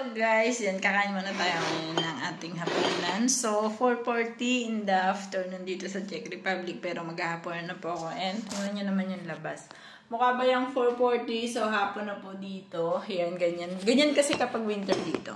Hello guys, yan kakain muna tayo ngayon ng ating hapunan. So 4:40 in the afternoon dito sa Czech Republic, pero maghahapon na po ako. And tingnan nyo naman yung labas. Mukha ba yung 4:40? So hapon na po dito. Yan, ganyan. Ganyan kasi kapag winter dito.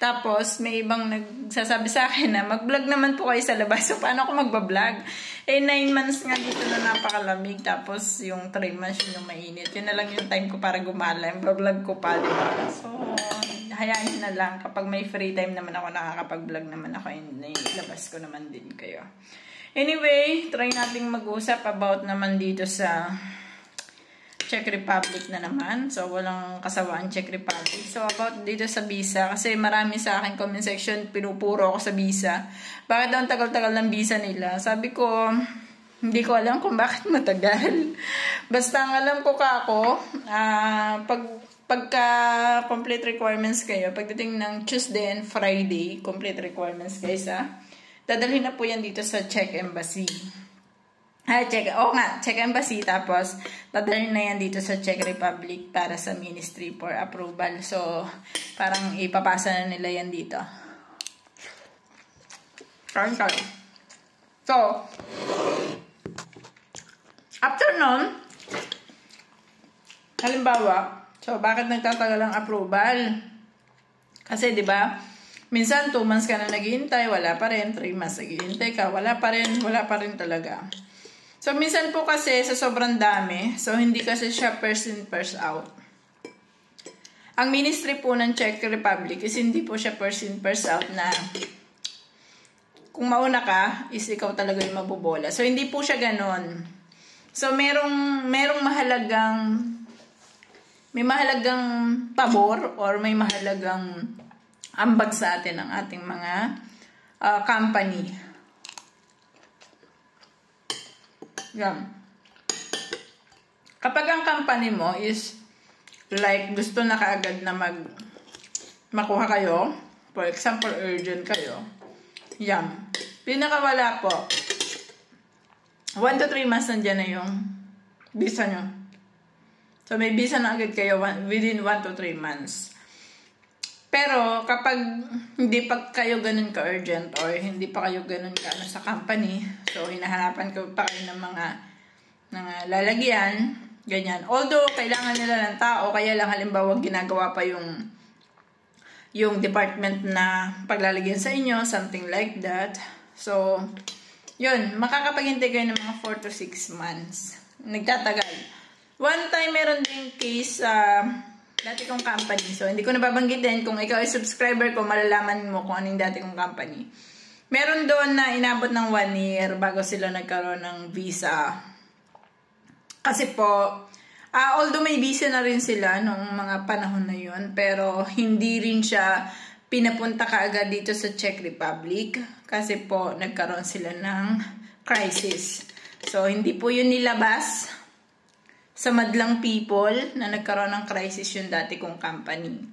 Tapos, may ibang nagsasabi sa akin na mag-vlog naman po kayo sa labas. So, paano ako magbablog? 9 months nga dito na napakalamig. Tapos, yung 3 months yung mainit. Yun na lang yung time ko para gumala. Yung vlog ko pa, diba? So, hayaan na lang. Kapag may free time naman ako, nakakapag-vlog naman ako. Ilabas ko naman din kayo. Anyway, try nating mag-usap about naman dito sa Czech Republic na naman. So, walang kasawaan Czech Republic. So, about dito sa visa. Kasi marami sa akin comment section, pinupuro ako sa visa. Bakit daw ang tagal-tagal ng visa nila? Sabi ko, hindi ko alam kung bakit matagal. Basta ang alam ko pagka complete requirements kayo, pagdating ng Tuesday and Friday, complete requirements guys dadalhin na po yan dito sa Czech Embassy. Czech Embassy, tapos dadalhin na yan dito sa Czech Republic para sa Ministry for Approval. So, parang ipapasa na nila yan dito. So, after nun, halimbawa, so bakit nagtatagal ang approval? Kasi, di ba, minsan 2 months ka na naghihintay, wala pa rin. 3 months naghihintay ka, wala pa rin talaga. So, minsan po kasi sa sobrang dami, so hindi kasi siya first in, first out. Ang ministry po ng Czech Republic is hindi po siya first in, first out na kung mauna ka, is ikaw talaga yung mabubola. So, hindi po siya ganon. So, merong may mahalagang pabor or may mahalagang ambag sa atin ng ating mga company. Yan. Kapag ang company mo is like gusto na kaagad na makuha kayo, for example, urgent kayo, yan. Pinakawala po, 1 to 3 months nandyan na yung visa nyo. So, may visa na agad kayo within 1 to 3 months. Pero, kapag hindi pa kayo ganun ka-urgent or hindi pa kayo ganun ka sa company, so, hinahanapan ko pa kayo ng mga lalagyan, ganyan. Although, kailangan nila ng tao, kaya lang halimbawa ginagawa pa yung department na paglalagyan sa inyo, something like that. So, yun, makakapaghintay kayo ng mga 4 to 6 months. Nagtatagal. One time, meron din case dati kong company. So, hindi ko nababanggitin. Kung ikaw ay subscriber ko, malalaman mo kung anong dati kong company. Meron doon na inabot ng 1 year bago sila nagkaroon ng visa. Kasi po, although may visa na rin sila nung mga panahon na yun, pero hindi rin siya pinapunta kaagad dito sa Czech Republic. Kasi po, nagkaroon sila ng crisis. So, hindi po yun nilabas sa madlang people na nagkaroon ng crisis yung dati kong company.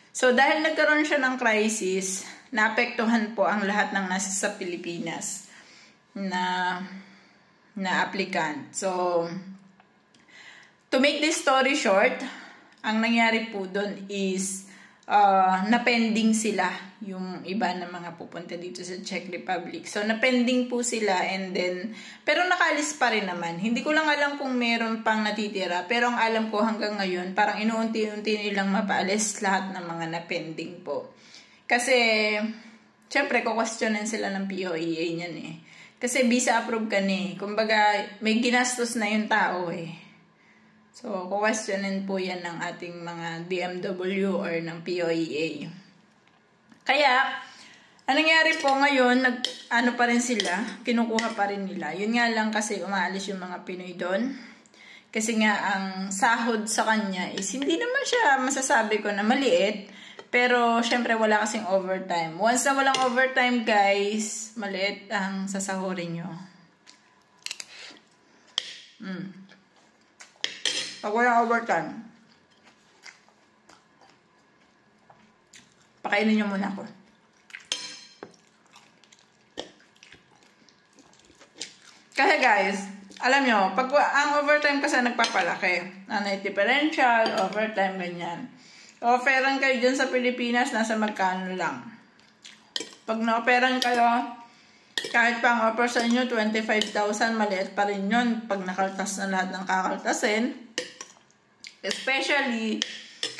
So, dahil nagkaroon siya ng crisis, naapektuhan po ang lahat ng nasa sa Pilipinas na applicant. So, to make this story short, ang nangyari po doon is napending sila yung iba na mga pupunta dito sa Czech Republic. So, napending po sila and then, pero nakalis pa rin naman. Hindi ko lang alam kung meron pang natitira, pero ang alam ko hanggang ngayon, parang inuunti-unti nilang mapaalis lahat ng mga napending po. Kasi, syempre, kukwestiyonin sila ng POEA niyan eh. Kasi visa approved ka eh. Kumbaga, may ginastos na yung tao eh. So, kukwestiyonin po yan ng ating mga DMW or ng POEA. Kaya, ang nangyari po ngayon, pa rin sila, kinukuha pa rin nila. Yun nga lang kasi umaalis yung mga Pinoy doon. Kasi nga, ang sahod sa kanya is hindi naman siya masasabi ko na maliit. Pero, syempre, wala kasing overtime. Once na walang overtime, guys, maliit ang sasahurin nyo. Pag walang overtime, pakainin nyo muna ako. Kasi guys, alam nyo, pag ang overtime kasi nagpapalaki, differential, overtime, ganyan. Operan kayo dyan sa Pilipinas, nasa magkano lang. Pag na-operan kayo, kahit pang offer sa inyo, 25,000, maliit pa rin yun pag nakaltas na lahat ng kakaltasin. Especially,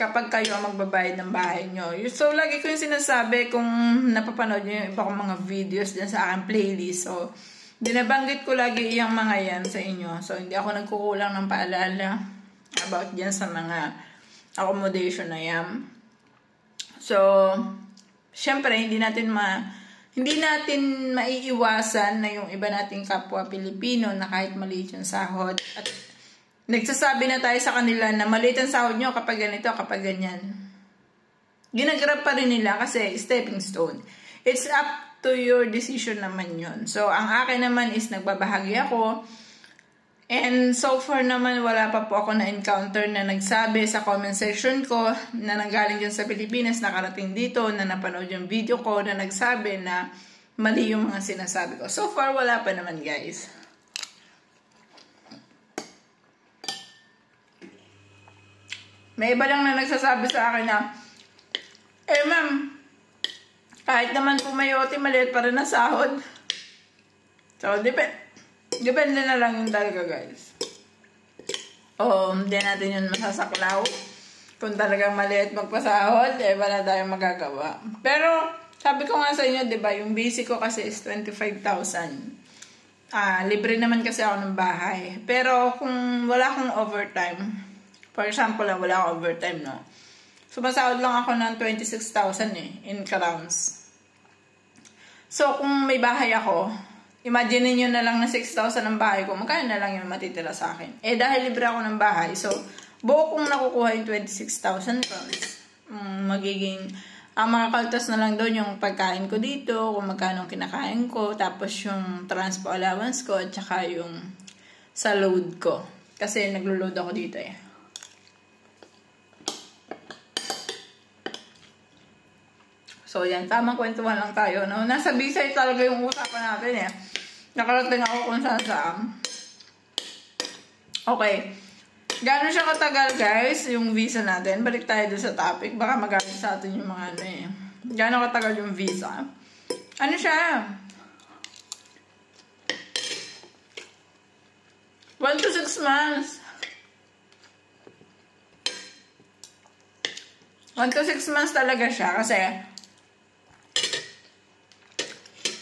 kapag kayo ang magbabayad ng bahay nyo. So, lagi ko yung sinasabi kung napapanood nyo yung iba kong mga videos dyan sa aking playlist. So, binabanggit ko lagi yung mga yan sa inyo. So, hindi ako nagkukulang ng paalala about dyan sa mga accommodation na yan. So, syempre, hindi natin maiiwasan na yung iba nating kapwa Pilipino na kahit maliit yung sahod at nagsasabi na tayo sa kanila na maliit ang sahod nyo kapag ganito, kapag ganyan. Ginagrab pa rin nila kasi stepping stone. It's up to your decision naman yun. So, ang akin naman is nagbabahagi ako. And so far naman, wala pa po ako na-encounter na nagsabi sa comment section ko na nanggaling dyan sa Pilipinas, nakarating dito, na napanood yung video ko, na nagsabi na mali yung mga sinasabi ko. So far, wala pa naman, guys. May iba lang na nagsasabi sa akin na, ma'am, kahit naman po may OT, maliit pa rin na sahod. So, depende na lang yun talaga, guys. Hindi natin yun masasaklaw. Kung talagang maliit magpasahod, wala tayong magagawa. Pero, sabi ko nga sa inyo, diba, yung basic ko kasi is 25,000. Libre naman kasi ako ng bahay. Pero, kung wala akong overtime, for example, wala akong overtime, no? Sumasahod lang ako ng 26,000 in crowns. So, kung may bahay ako, imagine niyo na lang na 6,000 ang bahay ko, magkano na lang yung matitira sa akin. Dahil libre ako ng bahay, so, buo kong nakukuha yung 26,000 pounds. Magiging, ang mga kaltas na lang doon yung pagkain ko dito, kung magkano kinakain ko, tapos yung transport allowance ko, at saka yung sa load ko. Kasi naglo-load ako dito So, yan. Tamang kwentuhan lang tayo. No? Nasa Bisay talaga yung usapan natin Nakarating ako kung saan. Okay. Gano'n siya katagal, guys, yung visa natin? Balik tayo doon sa topic. Baka magalit sa atin yung mga Gano'n katagal yung visa? Ano siya? 1 to 6 months. 1 to 6 months talaga siya kasi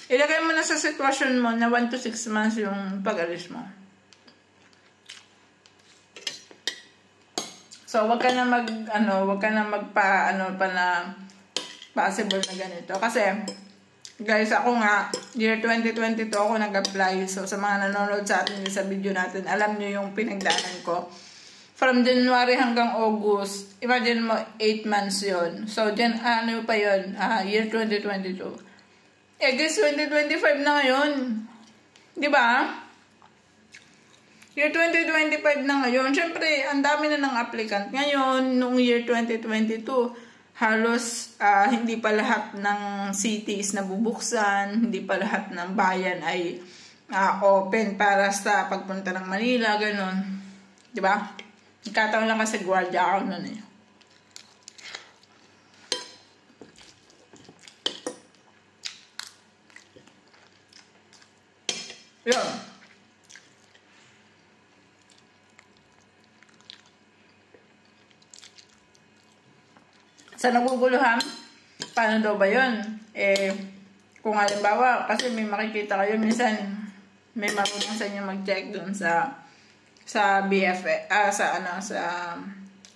ilagay mo na sa sitwasyon mo na 1 to 6 months yung pag-alis mo. So, wag ka na possible na ganito. Kasi, guys, ako nga, year 2022 ako nag-apply. So, sa mga nanonood sa atin sa video natin, alam nyo yung pinagdaanan ko. From January hanggang August, imagine mo, 8 months yon. So, year 2022. Guys, 2025 na ngayon. Diba? Year 2025 na ngayon. Siyempre, ang dami na ng applicant. Ngayon, noong year 2022, halos hindi pa lahat ng cities na bubuksan, hindi pa lahat ng bayan ay open para sa pagpunta ng Manila, ganun. Diba? Ikataon lang kasi gwardiya ako nun Yun. Sa naguguluhan, paano daw ba yun? Kung halimbawa, kasi may makikita kayo, minsan may marunong sa inyo mag-check dun sa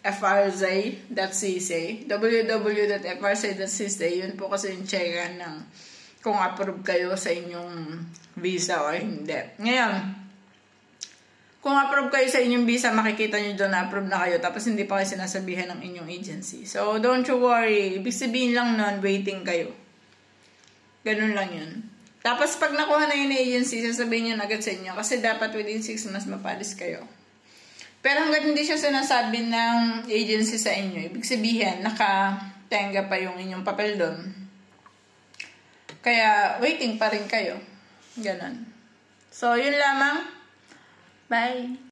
frz.cc www.frz.cc. Yun po kasi yung checkan ng kung approve kayo sa inyong visa o hindi. Ngayon, kung approve kayo sa inyong visa, makikita nyo doon na approve na kayo, tapos hindi pa kayo sinasabihan ng inyong agency. So, don't you worry. Ibig sabihin lang nun, waiting kayo. Ganun lang yun. Tapos, pag nakuha na yun ng agency, sasabihin nyo agad sa inyo, kasi dapat within 6 months mapalis kayo. Pero hanggat hindi siya sinasabi ng agency sa inyo, ibig sabihin, nakatenga pa yung inyong papel doon. Kaya, waiting pa rin kayo. Ganon. So, yun lamang. Bye!